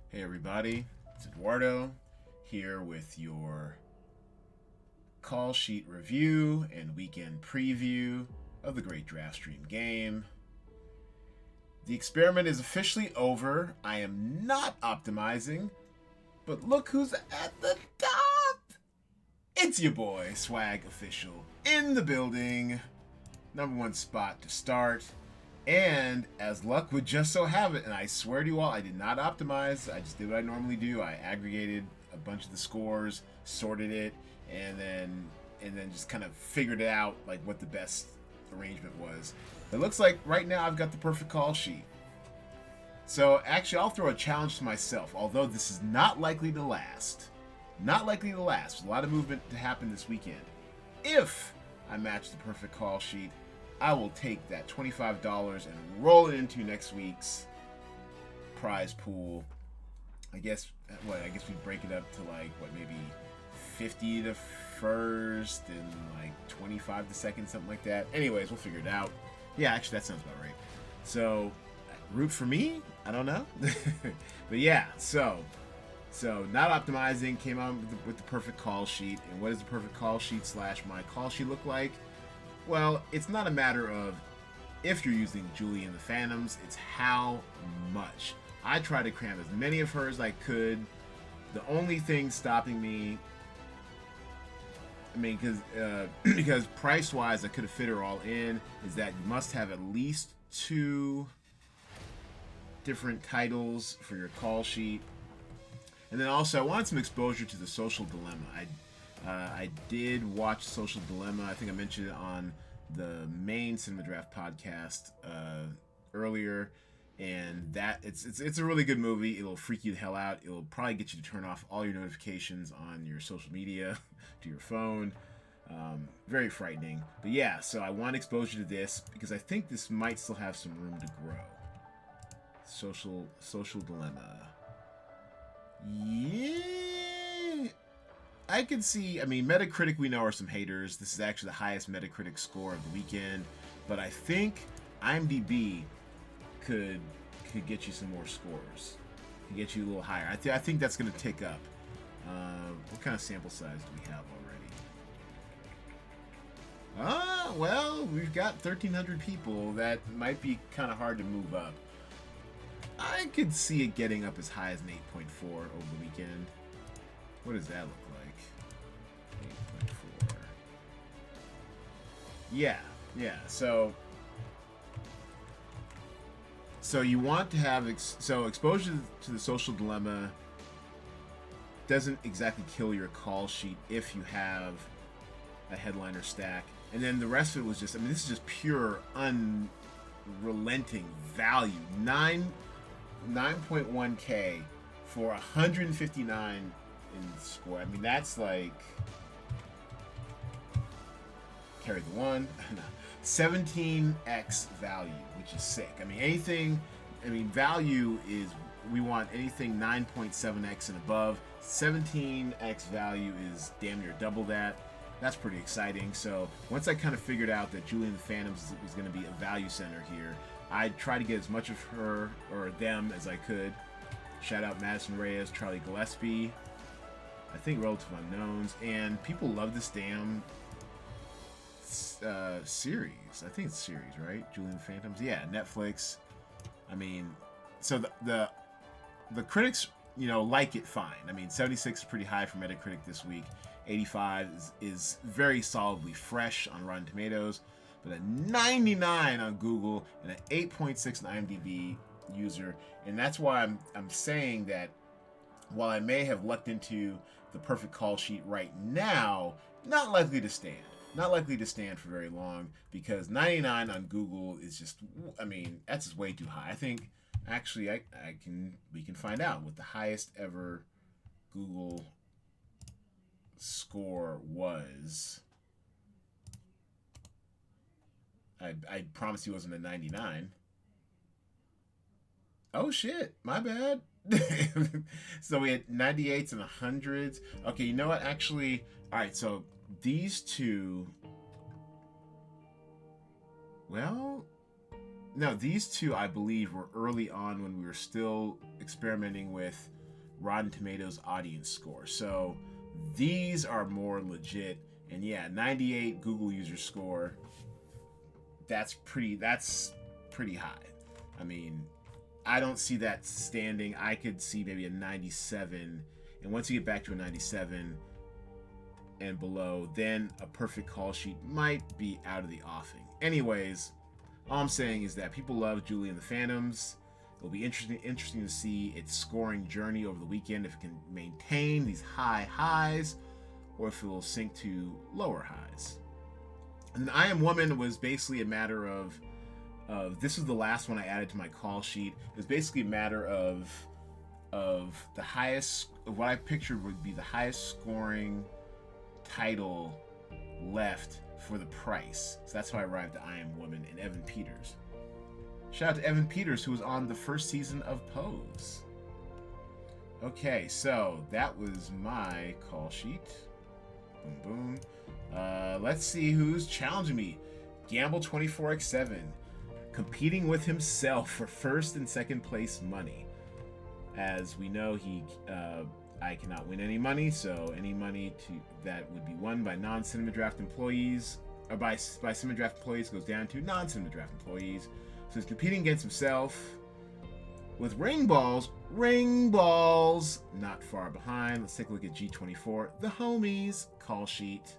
Hey everybody, it's Edwardo here with your call sheet review and weekend preview of the great DraftStream game. The experiment is officially over. I am not optimizing, but look who's at the top! It's your boy, Swag Official, in the building. Number one spot to start. And as luck would just so have it, and I swear to you all, I did not optimize. I just did what I normally do. I aggregated a bunch of the scores, sorted it, and then just kind of figured it out like what the best arrangement was. It looks like right now I've got the perfect call sheet. So actually, I'll throw a challenge to myself. Although this is not likely to last, not likely to last. There's a lot of movement to happen this weekend. If I match the perfect call sheet, I will take that $25 and roll it into next week's prize pool. I guess we break it up to maybe 50 to first and like 25 to second, something like that. Anyways, we'll figure it out. Yeah, actually, that sounds about right. So, root for me? I don't know. But yeah, so not optimizing, came out with the perfect call sheet. And what does the perfect call sheet / my call sheet look like? Well, it's not a matter of if you're using Julie and the Phantoms, it's how much. I tried to cram as many of her as I could. The only thing stopping me, because price-wise I could have fit her all in, is that you must have at least 2 different titles for your call sheet. And then also, I wanted some exposure to the Social Dilemma. I did watch Social Dilemma. I think I mentioned it on the main Cinema Draft podcast earlier, and that it's a really good movie. It'll freak you the hell out. It'll probably get you to turn off all your notifications on your social media to your phone. Very frightening. But yeah, so I want exposure to this because I think this might still have some room to grow. Social Dilemma. Yeah, I could see. I mean, Metacritic, we know, are some haters. This is actually the highest Metacritic score of the weekend, but I think IMDb could get you some more scores, could get you a little higher. I think that's going to tick up. What kind of sample size do we have already? Well, we've got 1,300 people. That might be kind of hard to move up. I could see it getting up as high as an 8.4 over the weekend. What does that look like? 8.4. Yeah. So you want to have exposure to the Social Dilemma doesn't exactly kill your call sheet if you have a headliner stack, and then the rest of it was just. I mean, this is just pure unrelenting value. 9.1k for 159 in score. I mean, that's like carry the one. 17x value, which is sick. I mean, value is, we want anything 9.7x and above. 17x value is damn near double that. That's pretty exciting. So once I kind of figured out that Julie and the Phantoms was going to be a value center here, I tried to get as much of her or them as I could. Shout out Madison Reyes, Charlie Gillespie, I think Relative Unknowns, and people love this damn series. I think it's series, right? Julie and the Phantoms. Yeah, Netflix. I mean, so the critics, like it fine. I mean, 76 is pretty high for Metacritic this week. 85 is very solidly fresh on Rotten Tomatoes, but a 99 on Google and an 8.6 on IMDb user. And that's why I'm saying that while I may have lucked into the perfect call sheet right now, not likely to stand. Not likely to stand for very long, because 99 on Google is just, I mean, that's just way too high. I think actually we can find out what the highest ever Google score was. I promise you it wasn't a 99. Oh shit, my bad. So we had 98s and 100s. Okay, you know what? Actually, all right. So these two. Well, no, these two I believe were early on when we were still experimenting with Rotten Tomatoes audience score. So these are more legit. And yeah, 98 Google user score. That's pretty high. I mean, I don't see that standing. I could see maybe a 97. And once you get back to a 97 and below, then a perfect call sheet might be out of the offing. Anyways, all I'm saying is that people love Julie and the Phantoms. It'll be interesting to see its scoring journey over the weekend, if it can maintain these high highs or if it will sink to lower highs. And then I Am Woman was basically a matter of this was the last one I added to my call sheet. It was basically a matter of the highest, what I pictured would be the highest scoring title left for the price. So that's how I arrived at I Am Woman and Evan Peters. Shout out to Evan Peters, who was on the first season of Pose. Okay, so that was my call sheet. Boom, boom. Let's see who's challenging me. Gamble24x7, competing with himself for first and second place money. As we know, I cannot win any money, so any money that would be won by non-Cinema Draft employees, or by Cinema Draft employees, goes down to non-Cinema Draft employees. So he's competing against himself with ring balls not far behind. Let's take a look at G24, the homies call sheet.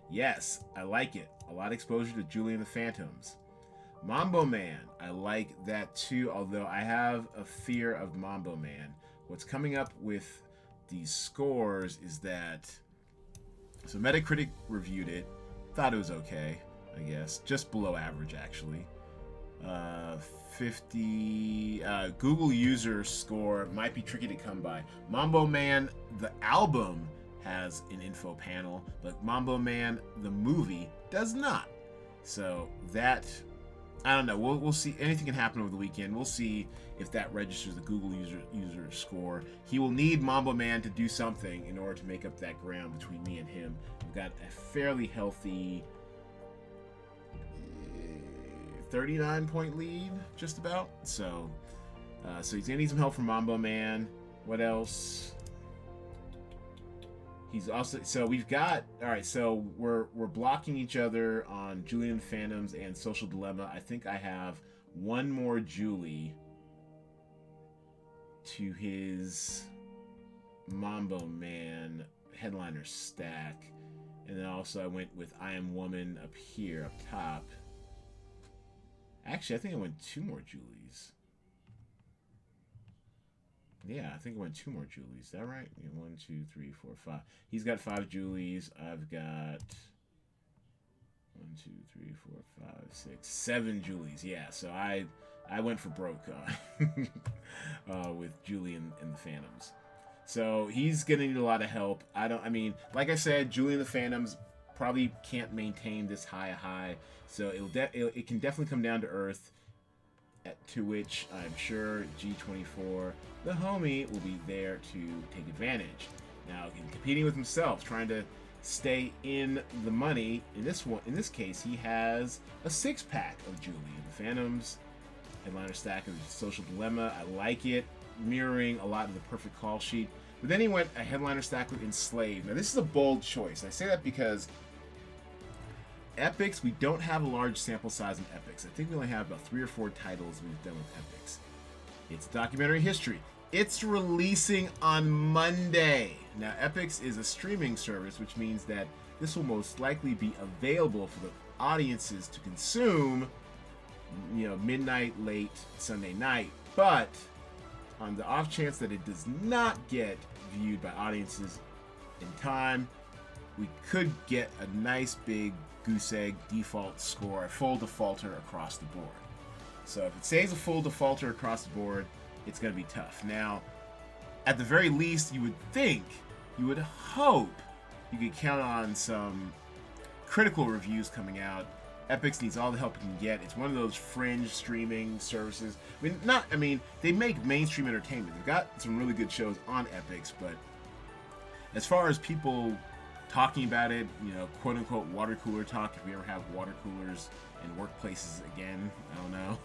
Yes, I like it. A lot of exposure to Julie and the Phantoms. Mambo Man, I like that too, although I have a fear of Mambo Man. What's coming up with these scores is that, so Metacritic reviewed it, thought it was okay, I guess, just below average actually. 50 Google user score might be tricky to come by. Mambo Man, the album, has an info panel, but Mambo Man, the movie, does not. So that, I don't know. We'll see. Anything can happen over the weekend. We'll see if that registers the Google user score. He will need Mambo Man to do something in order to make up that ground between me and him. We've got a fairly healthy 39-point lead, just about. So he's gonna need some help from Mambo Man. What else? He's also, so we've got, all right, so we're blocking each other on Julie and the Phantoms and Social Dilemma. I think I have one more Julie to his Mambo Man headliner stack. And then also I went with I Am Woman up here, up top. Actually, I think I went two more Julies. Yeah, I think I went two more Julies. Is that right? 1, 2, 3, 4, 5. He's got 5 Julies. I've got 1, 2, 3, 4, 5, 6, 7 Julies. Yeah, so I went for broke with Julie and the Phantoms. So he's gonna need a lot of help. I mean, like I said, Julie and the Phantoms probably can't maintain this high. So it can definitely come down to earth. To which I'm sure G24, the homie, will be there to take advantage. Now, in competing with himself, trying to stay in the money. In this case, he has a 6-pack of Julie and the Phantoms, headliner stack of Social Dilemma. I like it, mirroring a lot of the perfect call sheet. But then he went a headliner stack with Enslaved. Now, this is a bold choice. I say that because Epics, we don't have a large sample size in Epics. I think we only have about 3 or 4 titles we've done with Epics. It's documentary history. It's releasing on Monday. Now, Epics is a streaming service, which means that this will most likely be available for the audiences to consume, midnight, late Sunday night. But on the off chance that it does not get viewed by audiences in time, we could get a nice big goose egg default score, a full defaulter across the board. So if it stays a full defaulter across the board, it's going to be tough. Now, at the very least, you would hope you could count on some critical reviews coming out. Epics needs all the help it can get. It's one of those fringe streaming services. They make mainstream entertainment. They've got some really good shows on Epics, but as far as people talking about it, quote unquote water cooler talk, if we ever have water coolers in workplaces again, I don't know.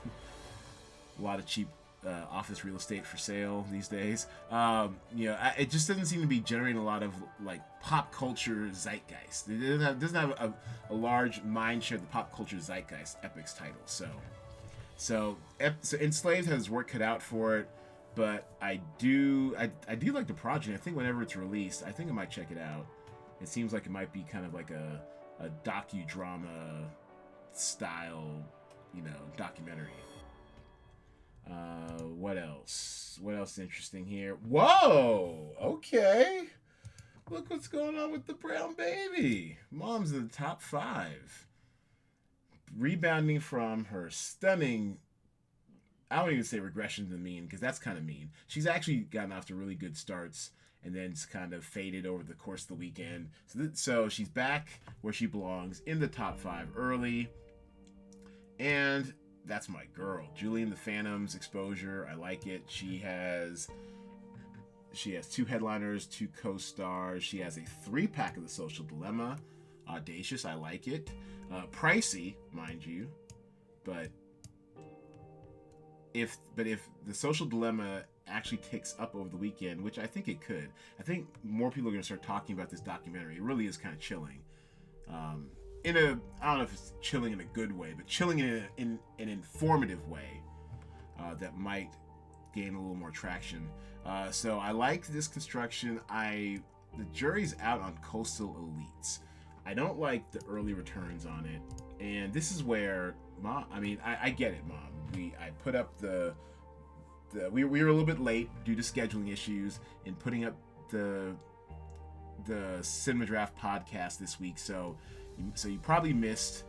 A lot of cheap office real estate for sale these days. It just doesn't seem to be generating a lot of like pop culture zeitgeist. It doesn't have a large mind share of the pop culture zeitgeist Epic's titles. So Enslaved has work cut out for it, but I do like the project. I think whenever it's released, I think I might check it out. It seems like it might be kind of like a docudrama style, documentary. What else? What else is interesting here? Whoa! Okay. Look what's going on with the brown baby. Mom's in the top 5. Rebounding from her stunning, I don't even say regression to the mean, because that's kind of mean. She's actually gotten off to really good starts and then it's kind of faded over the course of the weekend. So she's back where she belongs, in the top 5 early. And that's my girl, Julie and the Phantoms exposure. I like it. She has 2 headliners, 2 co-stars. She has a 3-pack of The Social Dilemma. Audacious, I like it. Pricey, mind you, but if The Social Dilemma actually takes up over the weekend, which I think it could, I think more people are going to start talking about this documentary. It really is kind of chilling. I don't know if it's chilling in a good way, but chilling in an informative way that might gain a little more traction. So I like this construction. The jury's out on Coastal Elites. I don't like the early returns on it, and this is where, Mom. I mean, I get it, Mom. I put up we were a little bit late due to scheduling issues in putting up the Cinema Draft podcast this week, so you probably missed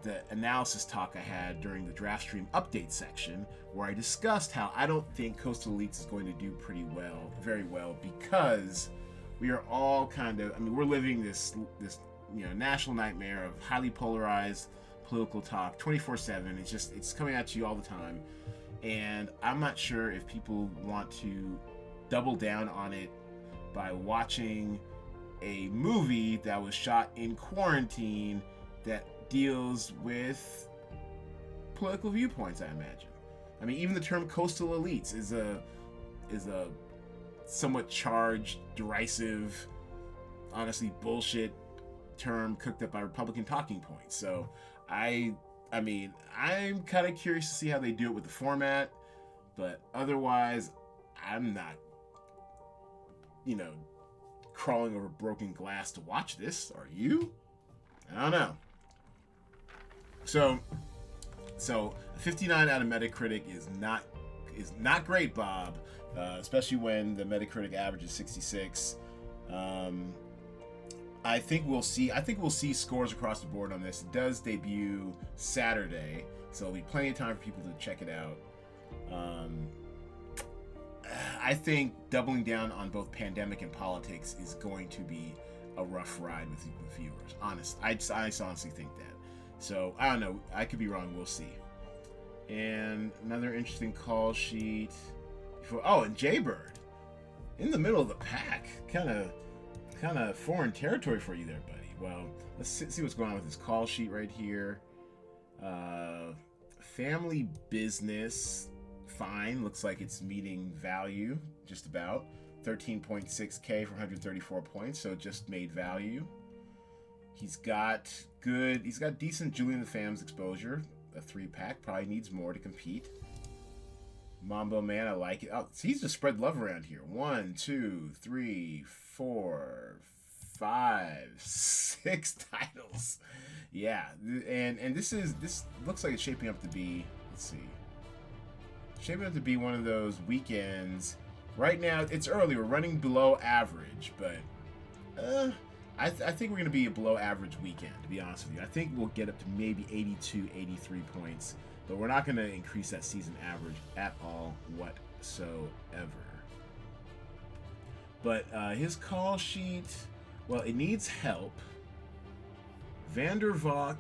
the analysis talk I had during the DraftStream update section, where I discussed how I don't think Coastal Elites is going to do very well, because we are all we're living this national nightmare of highly polarized political talk 24/7. It's coming at you all the time, and I'm not sure if people want to double down on it by watching a movie that was shot in quarantine that deals with political viewpoints, I imagine. I mean, even the term Coastal Elites is a somewhat charged, derisive, honestly bullshit term cooked up by Republican talking points. So I mean, I'm kind of curious to see how they do it with the format, but otherwise, I'm not, crawling over broken glass to watch this. Are you? I don't know. So 59 out of Metacritic is not great, Bob. Especially when the Metacritic average is 66. I think we'll see scores across the board on this. It does debut Saturday, so there'll be plenty of time for people to check it out. I think doubling down on both pandemic and politics is going to be a rough ride with viewers. I honestly think that. So I don't know. I could be wrong. We'll see. And another interesting call sheet. And Jaybird in the middle of the pack, kind of foreign territory for you there, buddy. Well, let's see what's going on with this call sheet right here. Family Business, fine. Looks like it's meeting value, just about. 13.6K for 134 points, so it just made value. He's got decent Julian the Phantoms exposure, a 3-pack. Probably needs more to compete. Mambo Man, I like it. Oh, he's just spread love around here. 1, 2, 3, 4, 5, 6 titles. Yeah, and this looks like it's shaping up to be. Let's see. Shaping up to be one of those weekends. Right now, it's early. We're running below average, but I think we're going to be a below average weekend, to be honest with you. I think we'll get up to maybe 82, 83 points, but we're not going to increase that season average at all whatsoever. But his call sheet, well, it needs help. Vander Valk,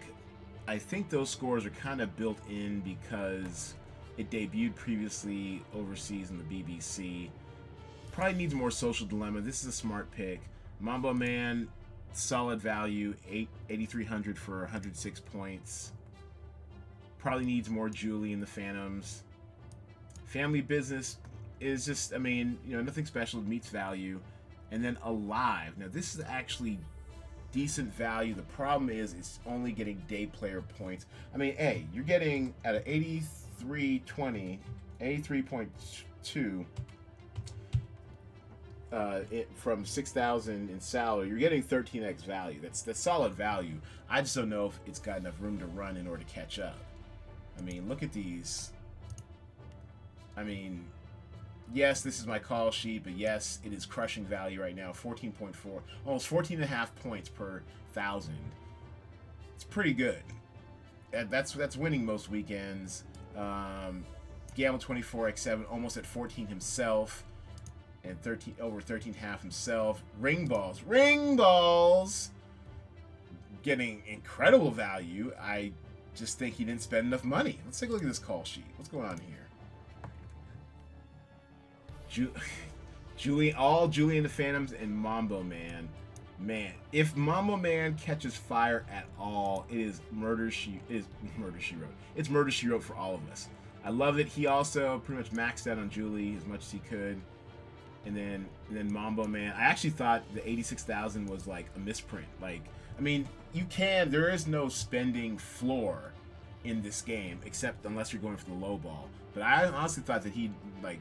I think those scores are kind of built in because it debuted previously overseas in the BBC. Probably needs more Social Dilemma. This is a smart pick. Mambo Man, solid value, 8,300 for 106 points. Probably needs more Julie and the Phantoms. Family Business is just, I mean, nothing special, meets value. And then Alive. Now, this is actually decent value. The problem is it's only getting day player points. I mean, hey, you're getting at an 83.20, 83.2 from 6,000 in salary. You're getting 13x value. That's solid value. I just don't know if it's got enough room to run in order to catch up. I mean, look at these. I mean, yes, this is my call sheet, but yes, it is crushing value right now. 14.4, almost 14.5 points per 1,000. It's pretty good. That's winning most weekends. Gamble 24x7, almost at 14 himself, and over 13.5 himself. Ring balls, getting incredible value. I just think he didn't spend enough money. Let's take a look at this call sheet. What's going on here? Julie and the Phantoms and Mambo Man. Man, if Mambo Man catches fire at all, it is murder she wrote. It's murder she wrote for all of us. I love it. He also pretty much maxed out on Julie as much as he could. And then Mambo Man. I actually thought the 86,000 was like a misprint. Like, I mean, there is no spending floor in this game, except unless you're going for the low ball. But I honestly thought that he like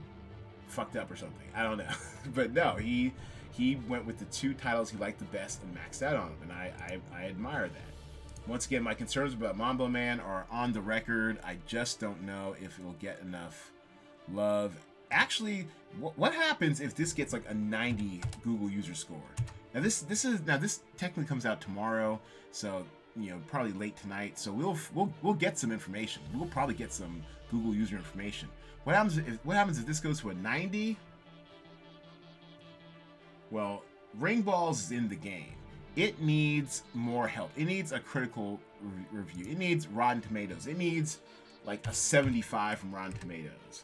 fucked up or something. I don't know. But no, he went with the two titles he liked the best and maxed out on them, and I admire that. Once again, my concerns about Mambo Man are on the record. I just don't know if it'll get enough love. Actually, what happens if this gets like a 90 Google user score? Now this technically comes out tomorrow, so probably late tonight. So we'll get some information. We'll probably get some Google user information. What happens if this goes to a 90? Well, Ring Balls is in the game. It needs more help. It needs a critical review. It needs Rotten Tomatoes. It needs like a 75 from Rotten Tomatoes.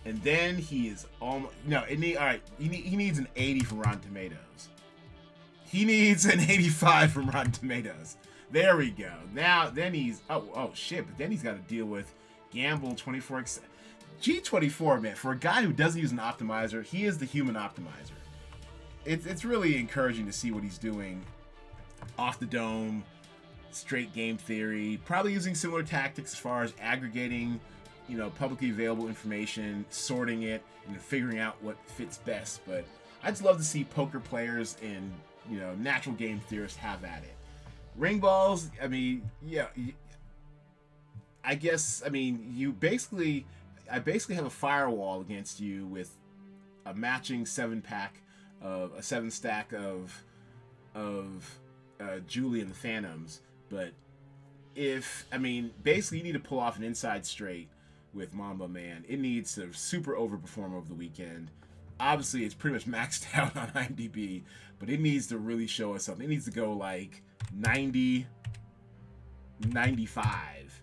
And then he is almost he needs an 80 from Rotten Tomatoes. He needs an 85 from Rotten Tomatoes. There we go. Now then he's oh shit, but then he's got to deal with Gamble 24x G24, man. For a guy who doesn't use an optimizer, he is the human optimizer. It's really encouraging to see what he's doing off the dome, straight game theory, probably using similar tactics as far as aggregating publicly available information, sorting it, and figuring out what fits best. But I just love to see poker players and natural game theorists have at it. Ring balls, I mean, yeah, I guess, I mean, I basically have a firewall against you with a matching 7-pack of a 7-stack of Julie and the Phantoms. But basically you need to pull off an inside straight with Mambo Man. It needs to super overperform over the weekend. Obviously, it's pretty much maxed out on IMDb, but it needs to really show us something. It needs to go like 90, 95.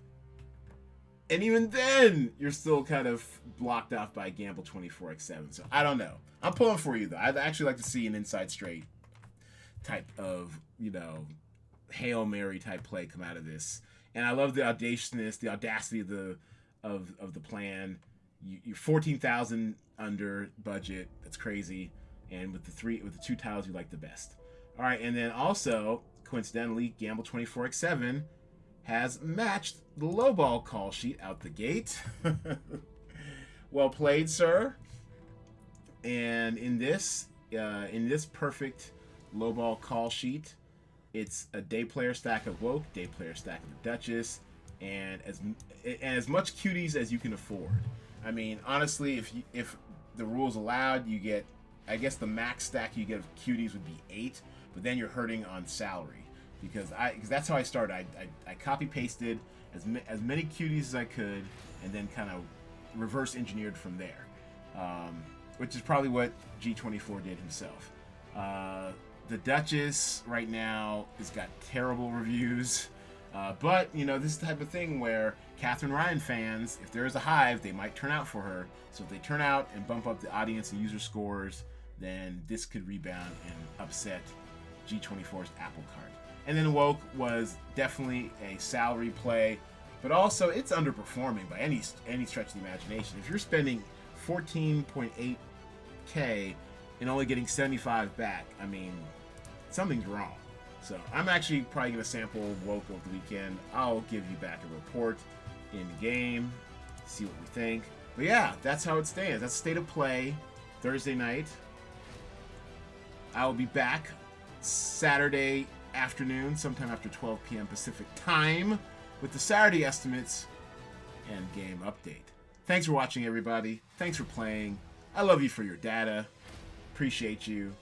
And even then, you're still kind of blocked off by Gamble 24x7. So I don't know. I'm pulling for you, though. I'd actually like to see an inside straight type of, Hail Mary type play come out of this. And I love the audacity of the plan. You're 14,000 under budget. That's crazy. And with the two titles you like the best. All right, and then also, coincidentally, Gamble 24x7 has matched the lowball call sheet out the gate. Well played, sir. And in this perfect lowball call sheet, it's a day player stack of Woke, day player stack of the Duchess, and as much cuties as you can afford. I mean, honestly, if the rules allowed, you get, I guess the max stack you get of cuties would be 8, but then you're hurting on salary. Because that's how I started. I copy pasted as many cuties as I could, and then kind of reverse engineered from there, which is probably what G24 did himself. The Duchess right now has got terrible reviews, but this is the type of thing where Catherine Ryan fans, if there is a hive, they might turn out for her. So if they turn out and bump up the audience and user scores, then this could rebound and upset G24's apple cart. And then Woke was definitely a salary play. But also, it's underperforming by any stretch of the imagination. If you're spending 14.8K and only getting 75 back, I mean, something's wrong. So I'm actually probably going to sample Woke over the weekend. I'll give you back a report in game, see what we think. But yeah, that's how it stands. That's state of play Thursday night. I will be back Saturday afternoon, sometime after 12 p.m. Pacific time, with the Saturday estimates and game update. Thanks for watching, everybody. Thanks for playing. I love you for your data. Appreciate you.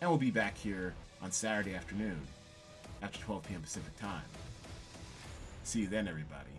And we'll be back here on Saturday afternoon after 12 p.m. Pacific time. See you then, everybody.